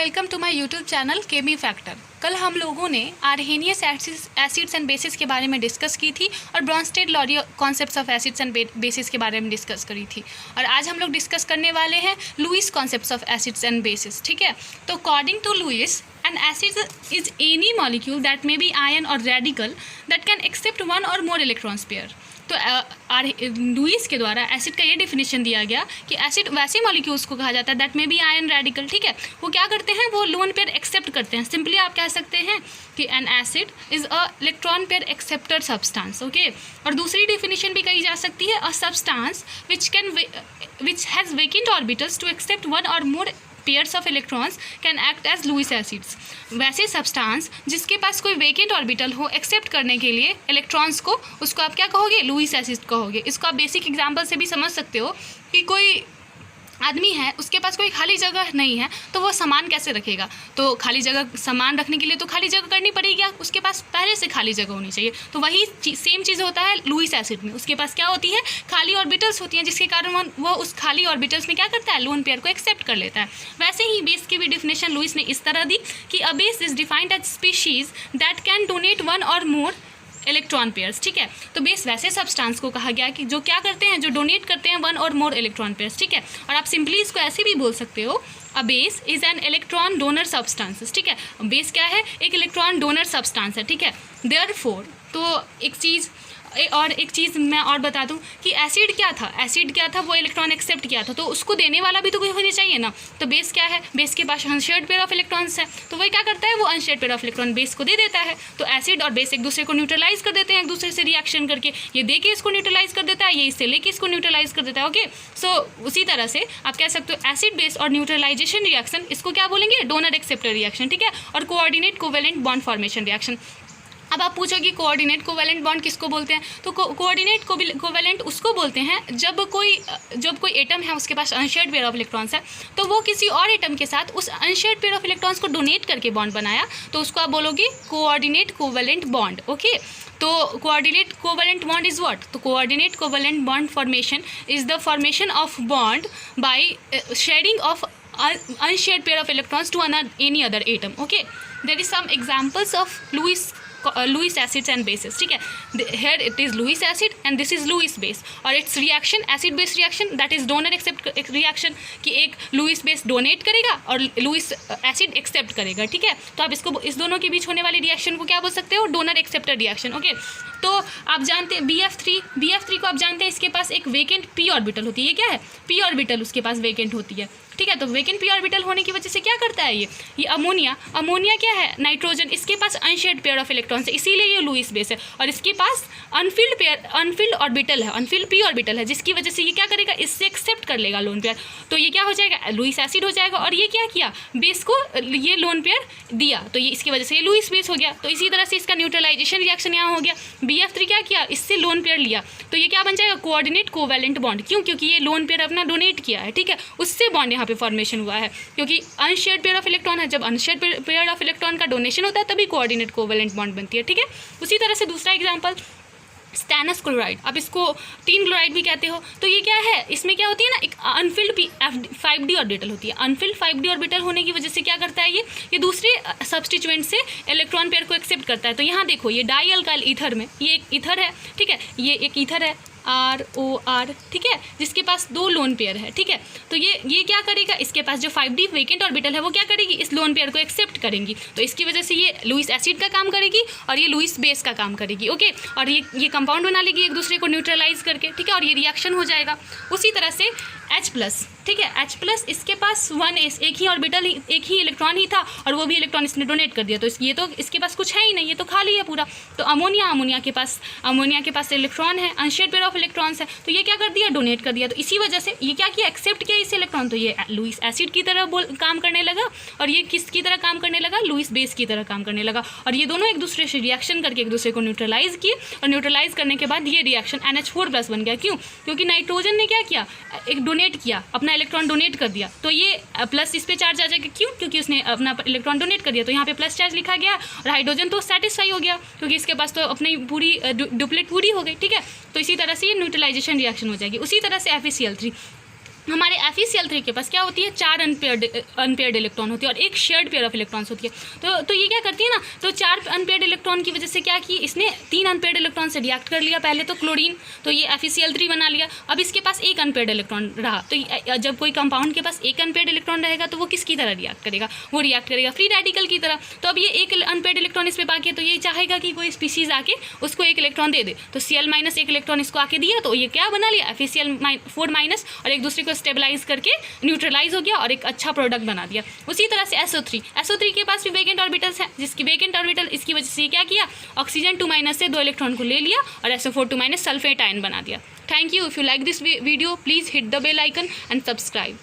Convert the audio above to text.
Welcome to my YouTube channel chemi factor. कल हम लोगों ने आर्हेनियस एसिड्स एंड बेसिस के बारे में डिस्कस की थी और Brønsted-lorry concepts of acids and basis के बारे में डिस्कस करी थी। और आज हम लोग डिस्कस करने वाले हैं Lewis concepts of acids and bases. ठीक है, तो according to Lewis an acid is any molecule that may be ion or radical that can accept one or more electrons pair। तो लुईस के द्वारा एसिड का ये डिफिनेशन दिया गया कि एसिड वैसे मॉलिक्यूल्स को कहा जाता है that may be ion radical. ठीक है, वो क्या करते हैं, वो लोन पेयर एक्सेप्ट करते हैं। सिंपली आप कह सकते हैं कि an acid is a electron pair acceptor substance. Okay, और दूसरी डिफिनेशन भी कही जा सकती है, a substance which has vacant orbitals to accept one और more pairs of electrons can act as Lewis acids. वैसे सब्सटेंस जिसके पास कोई वेकेंट ऑर्बिटल हो एक्सेप्ट करने के लिए इलेक्ट्रॉन्स को, उसको आप क्या कहोगे, लुईस एसिड कहोगे। इसको आप बेसिक एग्जांपल से भी समझ सकते हो कि कोई आदमी है, उसके पास कोई खाली जगह नहीं है, तो वो सामान कैसे रखेगा। तो खाली जगह सामान रखने के लिए तो खाली जगह करनी पड़ेगी, उसके पास पहले से खाली जगह होनी चाहिए। तो वही सेम चीज़ होता है लुईस एसिड में। उसके पास क्या होती है, खाली ऑर्बिटल्स होती हैं, जिसके कारण वो उस खाली ऑर्बिटल्स में क्या करता है, लोन पेयर को एक्सेप्ट कर लेता है। वैसे ही बेस की भी डिफिनेशन लुईस ने इस तरह दी कि a base is defined as species that can donate one और मोर इलेक्ट्रॉन पेयर्स। ठीक है, तो बेस वैसे सब्सटेंस को कहा गया कि जो क्या करते हैं, जो डोनेट करते हैं वन और मोर इलेक्ट्रॉन पेयर्स। ठीक है, और आप सिंपली इसको ऐसे भी बोल सकते हो, अ base is an electron donor substance. ठीक है, बेस क्या है, एक इलेक्ट्रॉन डोनर सब्सटेंस है। ठीक है, देयरफॉर तो एक चीज़ मैं और बता दूं कि एसिड क्या था, वो इलेक्ट्रॉन एक्सेप्ट किया था, तो उसको देने वाला भी तो कोई होना चाहिए ना। तो बेस क्या है, बेस के पास अनशेयर्ड पेयर ऑफ इलेक्ट्रॉन्स है, तो वही क्या करता है, वो unshared pair of electron base को दे देता है। तो एसिड और बेस एक दूसरे को न्यूट्रलाइज कर देते हैं, एक दूसरे से रिएक्शन करके, ये दे के इसको न्यूट्रलाइज कर देता है, ये इससे लेके इसको न्यूट्रलाइज कर देता है। ओके, सो उसी तरह से आप कह सकते हो एसिड बेस और न्यूट्रलाइजेशन रिएक्शन, इसको क्या बोलेंगे, डोनर एक्सेप्टर रिएक्शन। ठीक है, और coordinate covalent bond formation reaction. अब आप पूछोगे कोऑर्डिनेट कोवेलेंट बॉन्ड किसको बोलते हैं, तो कोऑर्डिनेट कोवेलेंट उसको बोलते हैं जब कोई एटम है, उसके पास अनशेयर्ड पेयर ऑफ इलेक्ट्रॉन्स है, तो वो किसी और एटम के साथ उस अनशेयर्ड पेयर ऑफ इलेक्ट्रॉन्स को डोनेट करके बॉन्ड बनाया, तो उसको आप बोलोगे कोऑर्डिनेट कोवेलेंट बॉन्ड। ओके, तो coordinate covalent bond is what, तो coordinate covalent bond formation is the formation of bond by sharing of unshared pair of electrons to any other atom. Okay, there is some examples of Lewis acids and bases. ठीक है, here it is Lewis acid and this is Lewis base, और its reaction acid base reaction that is donor accept reaction, कि एक Lewis base donate करेगा और Lewis acid accept करेगा। ठीक है, तो आप इसको इस दोनों के बीच होने वाली रिएक्शन को क्या बोल सकते हो, डोनर एक्सेप्टर रिएक्शन। ओके, तो आप जानते हैं BF3 को आप जानते हैं, इसके पास एक वेकेंट p ऑर्बिटल होती है। ये क्या है, p ऑर्बिटल उसके पास वेकेंट होती है। ठीक है, तो वेकेंट p ऑर्बिटल होने की वजह से क्या करता है, ये अमोनिया क्या है, नाइट्रोजन, इसके पास अनशेयर्ड पेयर ऑफ इलेक्ट्रॉन्स है, इसीलिए ये लुईस बेस है। और इसके पास अनफिल्ड ऑर्बिटल है, अनफिल्ड p ऑर्बिटल है, जिसकी वजह से ये क्या करेगा, इससे एक्सेप्ट कर लेगा लोन पेयर, तो ये क्या हो जाएगा, लुईस एसिड हो जाएगा। और ये क्या किया, बेस को ये लोन पेयर दिया, तो ये इसकी वजह से ये लुईस बेस हो गया। तो इसी तरह से इसका न्यूट्रलाइजेशन रिएक्शन यहाँ हो गया, BF3 क्या किया, इससे लोन पेयर लिया, तो ये क्या बन जाएगा, कोऑर्डिनेट कोवेलेंट बॉन्ड। क्यों, क्योंकि ये लोन पेयर अपना डोनेट किया है। ठीक है, उससे बॉन्ड यहाँ पे फॉर्मेशन हुआ है, क्योंकि अनशेयर्ड पेयर ऑफ इलेक्ट्रॉन है, जब अनशेयर्ड पेयर ऑफ इलेक्ट्रॉन का डोनेशन होता है तभी कोऑर्डिनेट कोवेलेंट बॉन्ड बनती है। ठीक है, उसी तरह से दूसरा एग्जांपल स्टैनस क्लोराइड, अब इसको टीन क्लोराइड भी कहते हो। तो ये क्या है, इसमें क्या होती है ना, एक अनफिल्ड 5d ऑर्बिटल होती है। अनफिल्ड 5d ऑर्बिटल होने की वजह से क्या करता है, ये दूसरे सब्स्टिट्यूएंट से इलेक्ट्रॉन पेयर को एक्सेप्ट करता है। तो यहाँ देखो, ये डाई अल्काइल ईथर में ये एक ईथर है। ठीक है, ये एक ईथर है ROR। ठीक है, जिसके पास 2 लोन पेयर है। ठीक है, तो ये क्या करेगा, इसके पास जो 5d वेकेंट ऑर्बिटल है वो क्या करेगी, इस लोन पेयर को एक्सेप्ट करेंगी, तो इसकी वजह से ये लुईस एसिड का काम करेगी और ये लुईस बेस का काम करेगी। ओके, और ये कंपाउंड बना लेगी एक दूसरे को न्यूट्रलाइज करके। ठीक है, और ये रिएक्शन हो जाएगा। उसी तरह से H+, ठीक है, H+, इसके पास 1s, एक ही ऑर्बिटल, एक ही इलेक्ट्रॉन ही था, और वो भी इलेक्ट्रॉन इसने डोनेट कर दिया, तो ये तो इसके पास कुछ है ही नहीं, ये तो खाली है पूरा। तो अमोनिया के पास इलेक्ट्रॉन है, अनशेयर्ड पेयर ऑफ इलेक्ट्रॉन्स है, तो ये क्या कर दिया, डोनेट कर दिया। तो इसी वजह से ये क्या किया, एक्सेप्ट किया इस इलेक्ट्रॉन, तो ये लुईस एसिड की तरह काम करने लगा, और ये किसकी तरह काम करने लगा, लुईस बेस की तरह काम करने लगा। और ये दोनों एक दूसरे से रिएक्शन करके एक दूसरे को न्यूट्रलाइज किए, और न्यूट्रलाइज करने के बाद ये रिएक्शन NH4+ बन गया। क्यों, क्योंकि नाइट्रोजन ने क्या किया, एक डोनेट किया, अपना इलेक्ट्रॉन डोनेट कर दिया, तो ये प्लस इस पे चार्ज आ जाएगा। क्यों, क्योंकि उसने अपना इलेक्ट्रॉन डोनेट कर दिया, तो यहाँ पे प्लस चार्ज लिखा गया, और हाइड्रोजन तो सेटिस्फाई हो गया, क्योंकि इसके पास तो अपनी पूरी डुप्लेट पूरी हो गई। ठीक है, तो इसी तरह से ये न्यूट्रलाइजेशन रिएक्शन हो जाएगी। उसी तरह से FeCl3, हमारे FeCl3 के पास क्या होती है, 4 अनपेयर्ड इलेक्ट्रॉन होती है और एक शेयर्ड पेयर ऑफ इलेक्ट्रॉन्स होती है। तो ये क्या करती है ना, तो 4 अनपेयर्ड इलेक्ट्रॉन की वजह से क्या की, इसने 3 अनपेयर्ड इलेक्ट्रॉन से रिएक्ट कर लिया पहले तो क्लोरीन, तो ये FeCl3 बना लिया। अब इसके पास एक अनपेयर्ड इलेक्ट्रॉन रहा, तो जब कोई कंपाउंड के पास एक अनपेयर्ड इलेक्ट्रॉन रहेगा तो वो किसकी तरह रिएक्ट करेगा, वो रिएक्ट करेगा फ्री रेडिकल की तरह। तो अब ये एक अनपेयर्ड इलेक्ट्रॉन इस पर बाकी है, तो ये चाहेगा कि कोई स्पीशीज आके उसको एक इलेक्ट्रॉन दे दे, तो Cl- एक इलेक्ट्रॉन इसको आके दिया, तो ये क्या बना लिया, FeCl4- और एक दूसरे को स्टेबलाइज करके न्यूट्रलाइज हो गया और एक अच्छा प्रोडक्ट बना दिया। उसी तरह से SO3 के पास भी वेकेंट ऑर्बिटल्स हैं, जिसकी वेकेंट ऑर्बिटल इसकी वजह से क्या किया, ऑक्सीजन 2- से 2 इलेक्ट्रॉन को ले लिया और SO4 2- सल्फेट आयन बना दिया। Thank you. If you like this video please hit the bell icon and subscribe.